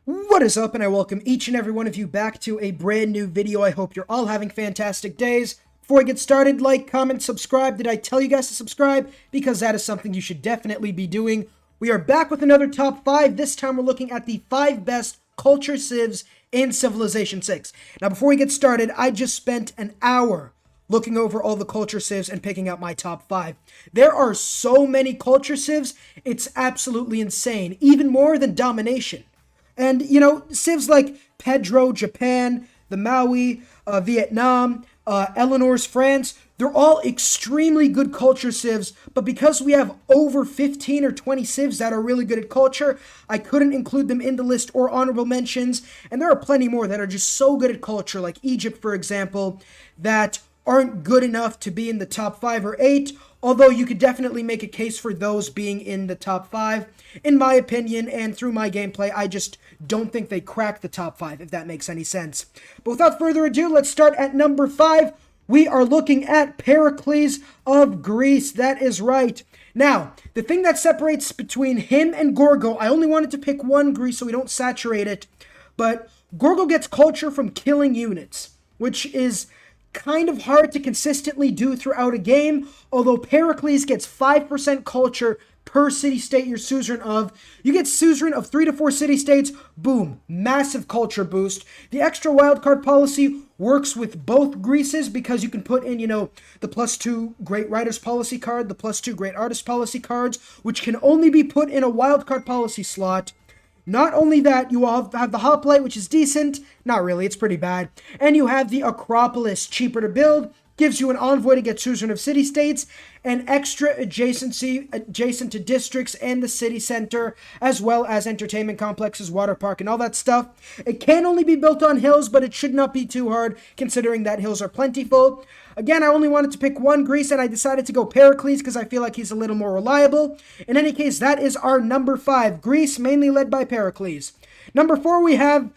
What is up, and I welcome each and every one of you back to a brand new video. I hope you're all having fantastic days. Before I get started, like, comment, subscribe. Did I tell you guys to subscribe? Because that is something you should definitely be doing. We are back with another top 5. This time we're looking at the 5 best culture civs in Civilization 6. Now before we get started, I just spent an hour looking over all the culture civs and picking out my top 5. There are so many culture civs, it's absolutely insane. Even more than domination. And, civs like Pedro, Japan, the Maui, Vietnam, Eleanor's France, they're all extremely good culture civs, but because we have over 15 or 20 civs that are really good at culture, I couldn't include them in the list or honorable mentions, and there are plenty more that are just so good at culture, like Egypt, for example, that aren't good enough to be in the top 5 or 8, although you could definitely make a case for those being in the top 5. In my opinion, and through my gameplay, I just don't think they crack the top 5, if that makes any sense. But without further ado, let's start at number 5. We are looking at Pericles of Greece. That is right. Now, the thing that separates between him and Gorgo, I only wanted to pick one Greece so we don't saturate it, but Gorgo gets culture from killing units, which is kind of hard to consistently do throughout a game, although Pericles gets 5% culture per city-state you're suzerain of. You get suzerain of 3 to 4 city-states, boom, massive culture boost. The extra wildcard policy works with both Greeces because you can put in, the +2 Great Writers policy card, the +2 Great Artist policy cards, which can only be put in a wildcard policy slot. Not only that, you have the Hoplite, which is decent. Not really, it's pretty bad. And you have the Acropolis, cheaper to build, gives you an envoy to get suzerain of city-states, and extra adjacency adjacent to districts and the city center, as well as entertainment complexes, water park, and all that stuff. It can only be built on hills, but it should not be too hard, considering that hills are plentiful. Again, I only wanted to pick one Greece, and I decided to go Pericles because I feel like he's a little more reliable. In any case, that is our number 5. Greece, mainly led by Pericles. Number 4, we have,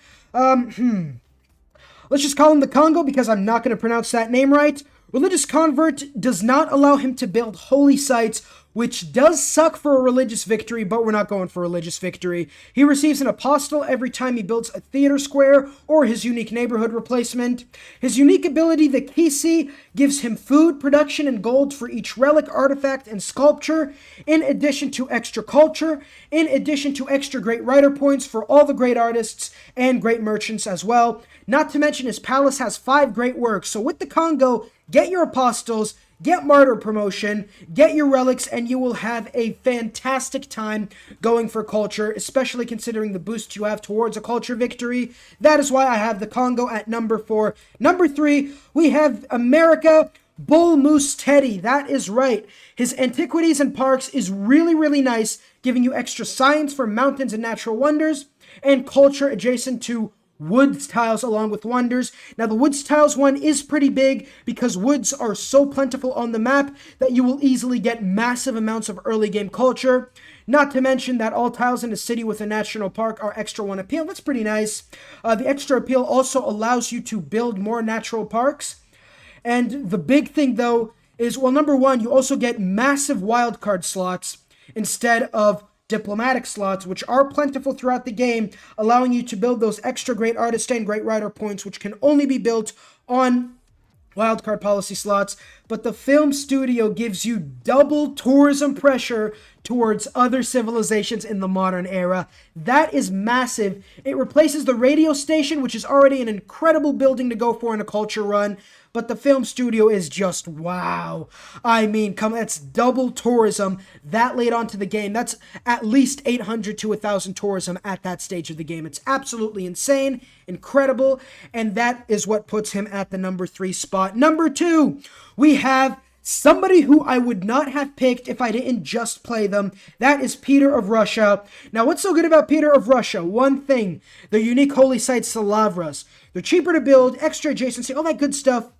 let's just call him the Congo because I'm not going to pronounce that name right. Religious convert does not allow him to build holy sites, which does suck for a religious victory, but we're not going for religious victory. He receives an apostle every time he builds a theater square or his unique neighborhood replacement. His unique ability, the Kisi, gives him food, production, and gold for each relic, artifact, and sculpture, in addition to extra culture, in addition to extra great writer points for all the great artists and great merchants as well. Not to mention his palace has 5 great works. So with the Congo, get your apostles, get martyr promotion, get your relics, and you will have a fantastic time going for culture, especially considering the boost you have towards a culture victory. That is why I have the Congo at number 4. Number 3, we have America, Bull Moose Teddy. That is right. His antiquities and parks is really, really nice, giving you extra science for mountains and natural wonders, and culture adjacent to woods tiles along with wonders. Now the woods tiles one is pretty big because woods are so plentiful on the map that you will easily get massive amounts of early game culture. Not to mention that all tiles in a city with a national park are extra 1 appeal. That's pretty nice. The extra appeal also allows you to build more natural parks. And the big thing though is, well, number 1, you also get massive wildcard slots instead of diplomatic slots, which are plentiful throughout the game, allowing you to build those extra great artist and great writer points, which can only be built on wildcard policy slots. But the film studio gives you double tourism pressure towards other civilizations in the modern era. That is massive. It replaces the radio station, which is already an incredible building to go for in a culture run. But the film studio is just wow. I mean, that's double tourism that late onto the game. That's at least 800 to 1,000 tourism at that stage of the game. It's absolutely insane, incredible, and that is what puts him at the number 3 spot. Number 2, we have somebody who I would not have picked if I didn't just play them. That is Peter of Russia. Now, what's so good about Peter of Russia? One thing, the unique holy sites, Salavras. They're cheaper to build, extra adjacency, all that good stuff.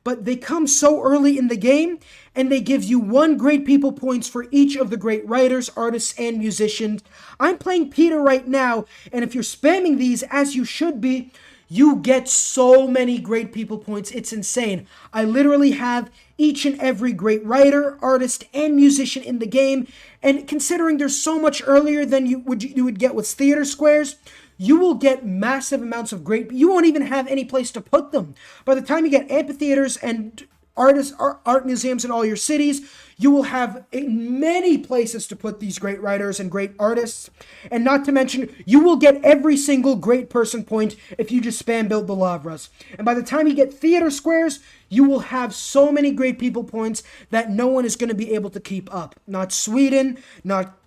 But they come so early in the game, and they give you 1 great people points for each of the great writers, artists, and musicians. I'm playing Peter right now, and if you're spamming these, as you should be, you get so many great people points. It's insane. I literally have each and every great writer, artist, and musician in the game, and considering they're so much earlier than you would get with theater squares, you will get massive amounts of great, you won't even have any place to put them. By the time you get amphitheaters and art museums in all your cities, you will have many places to put these great writers and great artists. And not to mention, you will get every single great person point if you just spam build the lavras. And by the time you get theater squares, you will have so many great people points that no one is going to be able to keep up. Not Sweden, not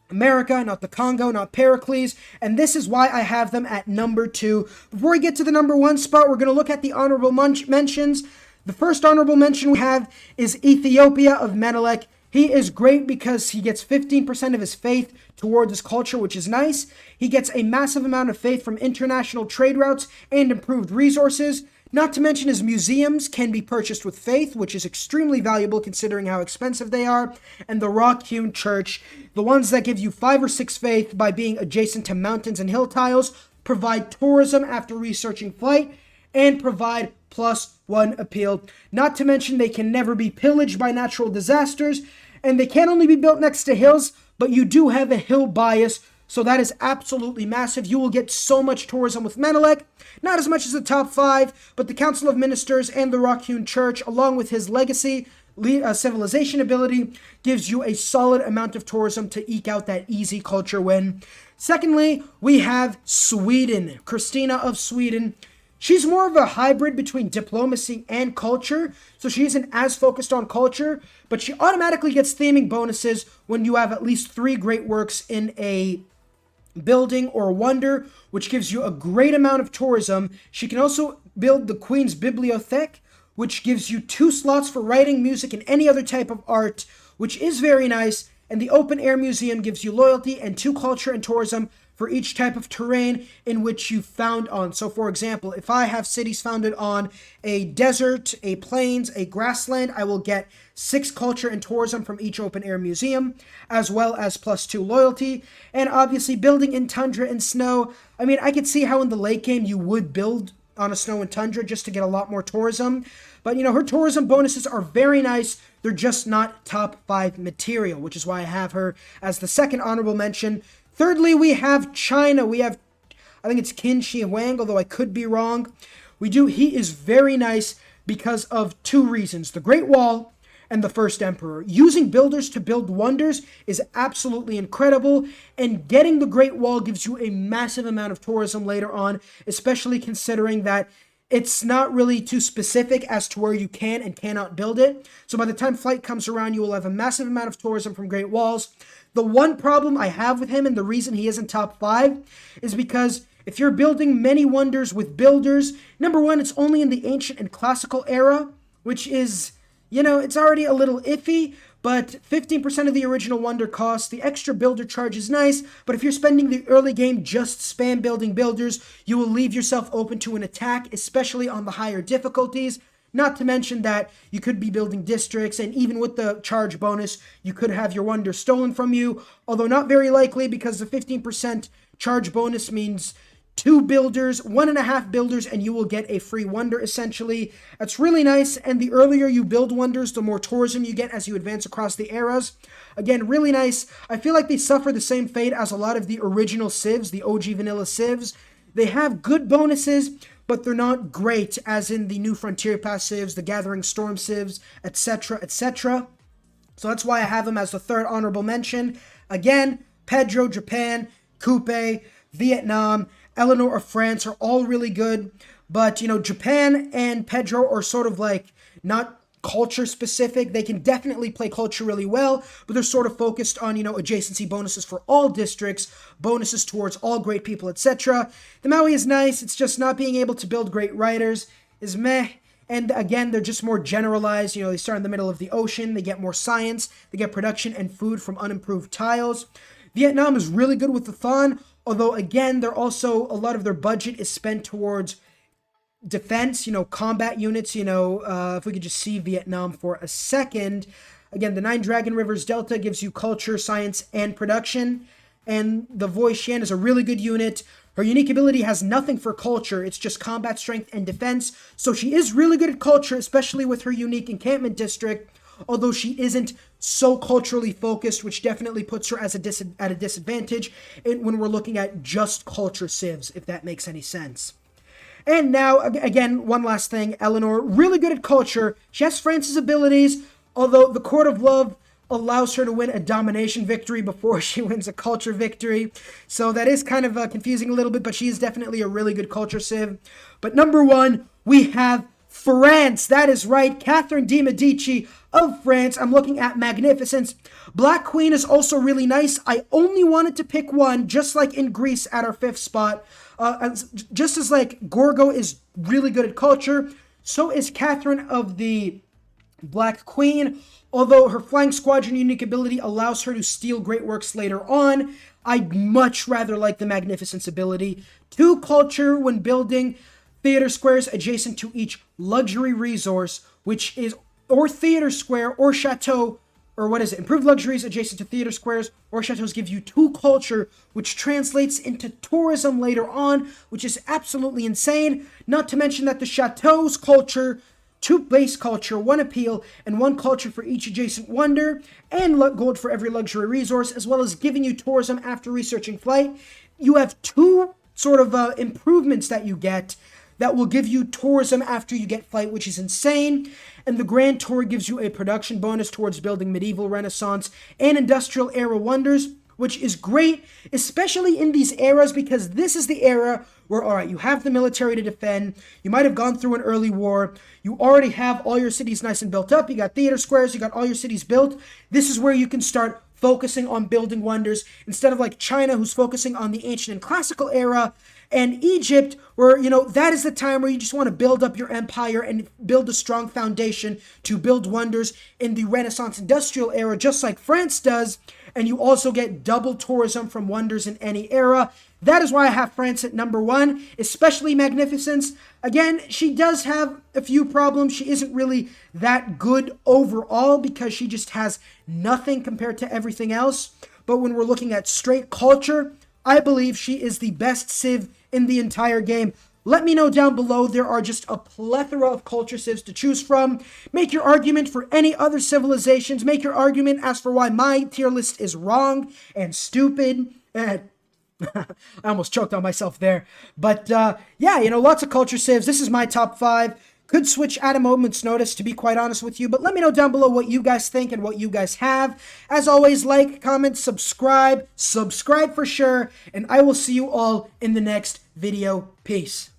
America, not the Congo, not Pericles, and this is why I have them at number 2. Before we get to the number 1 spot, we're going to look at the honorable mentions. The first honorable mention we have is Ethiopia of Menelik. He is great because he gets 15% of his faith towards his culture, which is nice. He gets a massive amount of faith from international trade routes and improved resources. Not to mention his museums can be purchased with faith, which is extremely valuable considering how expensive they are. And the rock-hewn church, the ones that give you 5 or 6 faith by being adjacent to mountains and hill tiles, provide tourism after researching flight, and provide +1 appeal. Not to mention they can never be pillaged by natural disasters, and they can only be built next to hills, but you do have a hill bias, so that is absolutely massive. You will get so much tourism with Menelik, not as much as the top 5, but the Council of Ministers and the Rock-Hewn Church, along with his legacy, civilization ability, gives you a solid amount of tourism to eke out that easy culture win. Secondly, we have Sweden. Christina of Sweden. She's more of a hybrid between diplomacy and culture, so she isn't as focused on culture, but she automatically gets theming bonuses when you have at least 3 great works in a building or wonder, which gives you a great amount of tourism. She can also build the Queen's Bibliothèque, which gives you 2 slots for writing, music, and any other type of art, which is very nice. And the Open Air Museum gives you loyalty and 2 culture and tourism for each type of terrain in which you found on. So for example, if I have cities founded on a desert, a plains, a grassland, I will get 6 culture and tourism from each open air museum, as well as +2 loyalty. And obviously building in tundra and snow, I mean, I could see how in the late game you would build on a snow and tundra just to get a lot more tourism. But you know, her tourism bonuses are very nice. They're just not top 5 material, which is why I have her as the second honorable mention. Thirdly, we have China. We have, I think it's Qin Shi Huang, although I could be wrong. He is very nice because of 2 reasons. The Great Wall and the First Emperor. Using builders to build wonders is absolutely incredible, and getting the Great Wall gives you a massive amount of tourism later on, especially considering that it's not really too specific as to where you can and cannot build it. So by the time flight comes around, you will have a massive amount of tourism from Great Walls. The one problem I have with him, and the reason he isn't top 5, is because if you're building many wonders with builders, number 1, it's only in the ancient and classical era, which is, you know, it's already a little iffy, but 15% of the original wonder cost. The extra builder charge is nice, but if you're spending the early game just spam building builders, you will leave yourself open to an attack, especially on the higher difficulties. Not to mention that you could be building districts, and even with the charge bonus, you could have your wonder stolen from you, although not very likely because the 15% charge bonus means 2 builders, 1.5 builders, and you will get a free wonder, essentially. That's really nice, and the earlier you build wonders, the more tourism you get as you advance across the eras. Again, really nice. I feel like they suffer the same fate as a lot of the original civs, the OG vanilla civs. They have good bonuses, but they're not great, as in the New Frontier Pass civs, the Gathering Storm civs, etc., etc. So that's why I have them as the third honorable mention. Again, Pedro, Japan, Coupe, Vietnam, Eleanor of France are all really good, but, you know, Japan and Pedro are sort of like not culture specific. They can definitely play culture really well, but they're sort of focused on, you know, adjacency bonuses for all districts, bonuses towards all great people, etc. The Maui is nice. It's just not being able to build great writers is meh. And again, they're just more generalized. You know, they start in the middle of the ocean. They get more science. They get production and food from unimproved tiles. Vietnam is really good with the Thon, although again, they're also, a lot of their budget is spent towards defense, you know, combat units. You know, if we could just see Vietnam for a second. Again, the 9 Dragon Rivers Delta gives you culture, science, and production. And the Voi Xian is a really good unit. Her unique ability has nothing for culture. It's just combat strength and defense. So she is really good at culture, especially with her unique encampment district, although she isn't so culturally focused, which definitely puts her at a disadvantage when we're looking at just culture civs, if that makes any sense. And now, again, one last thing. Eleanor, really good at culture. She has France's abilities, although the Court of Love allows her to win a domination victory before she wins a culture victory. So that is kind of confusing a little bit, but she is definitely a really good culture civ. But number one, we have France. That is right. Catherine de Medici of France. I'm looking at Magnificence. Black Queen is also really nice. I only wanted to pick one, just like in Greece at our 5th spot. Just as like Gorgo is really good at culture, so is Catherine of the Black Queen. Although her Flying Squadron unique ability allows her to steal great works later on, I'd much rather like the Magnificence ability. 2 culture when building theater squares adjacent to each luxury resource, which is or theater square or chateau, or what is it? Improved luxuries adjacent to theater squares or chateaus give you 2 culture, which translates into tourism later on, which is absolutely insane. Not to mention that the chateau's culture, 2 base culture, 1 appeal, and 1 culture for each adjacent wonder, and gold for every luxury resource, as well as giving you tourism after researching flight. You have 2 sort of improvements that you get that will give you tourism after you get flight, which is insane. And the Grand Tour gives you a production bonus towards building medieval, Renaissance, and industrial era wonders, which is great, especially in these eras, because this is the era where, all right, you have the military to defend, you might have gone through an early war, you already have all your cities nice and built up, you got theater squares, you got all your cities built. This is where you can start focusing on building wonders, instead of like China, who's focusing on the ancient and classical era, and Egypt, where, you know, that is the time where you just want to build up your empire and build a strong foundation to build wonders in the Renaissance industrial era, just like France does. And you also get double tourism from wonders in any era. That is why I have France at number 1, especially Magnificence. Again, she does have a few problems. She isn't really that good overall because she just has nothing compared to everything else. But when we're looking at straight culture, I believe she is the best civ in the entire game. Let me know down below. There are just a plethora of culture civs to choose from. Make your argument for any other civilizations. Make your argument as for why my tier list is wrong and stupid. I almost choked on myself there. But yeah, you know, lots of culture civs. This is my top 5. Could switch at a moment's notice, to be quite honest with you. But let me know down below what you guys think and what you guys have. As always, like, comment, subscribe. Subscribe for sure. And I will see you all in the next video. Peace.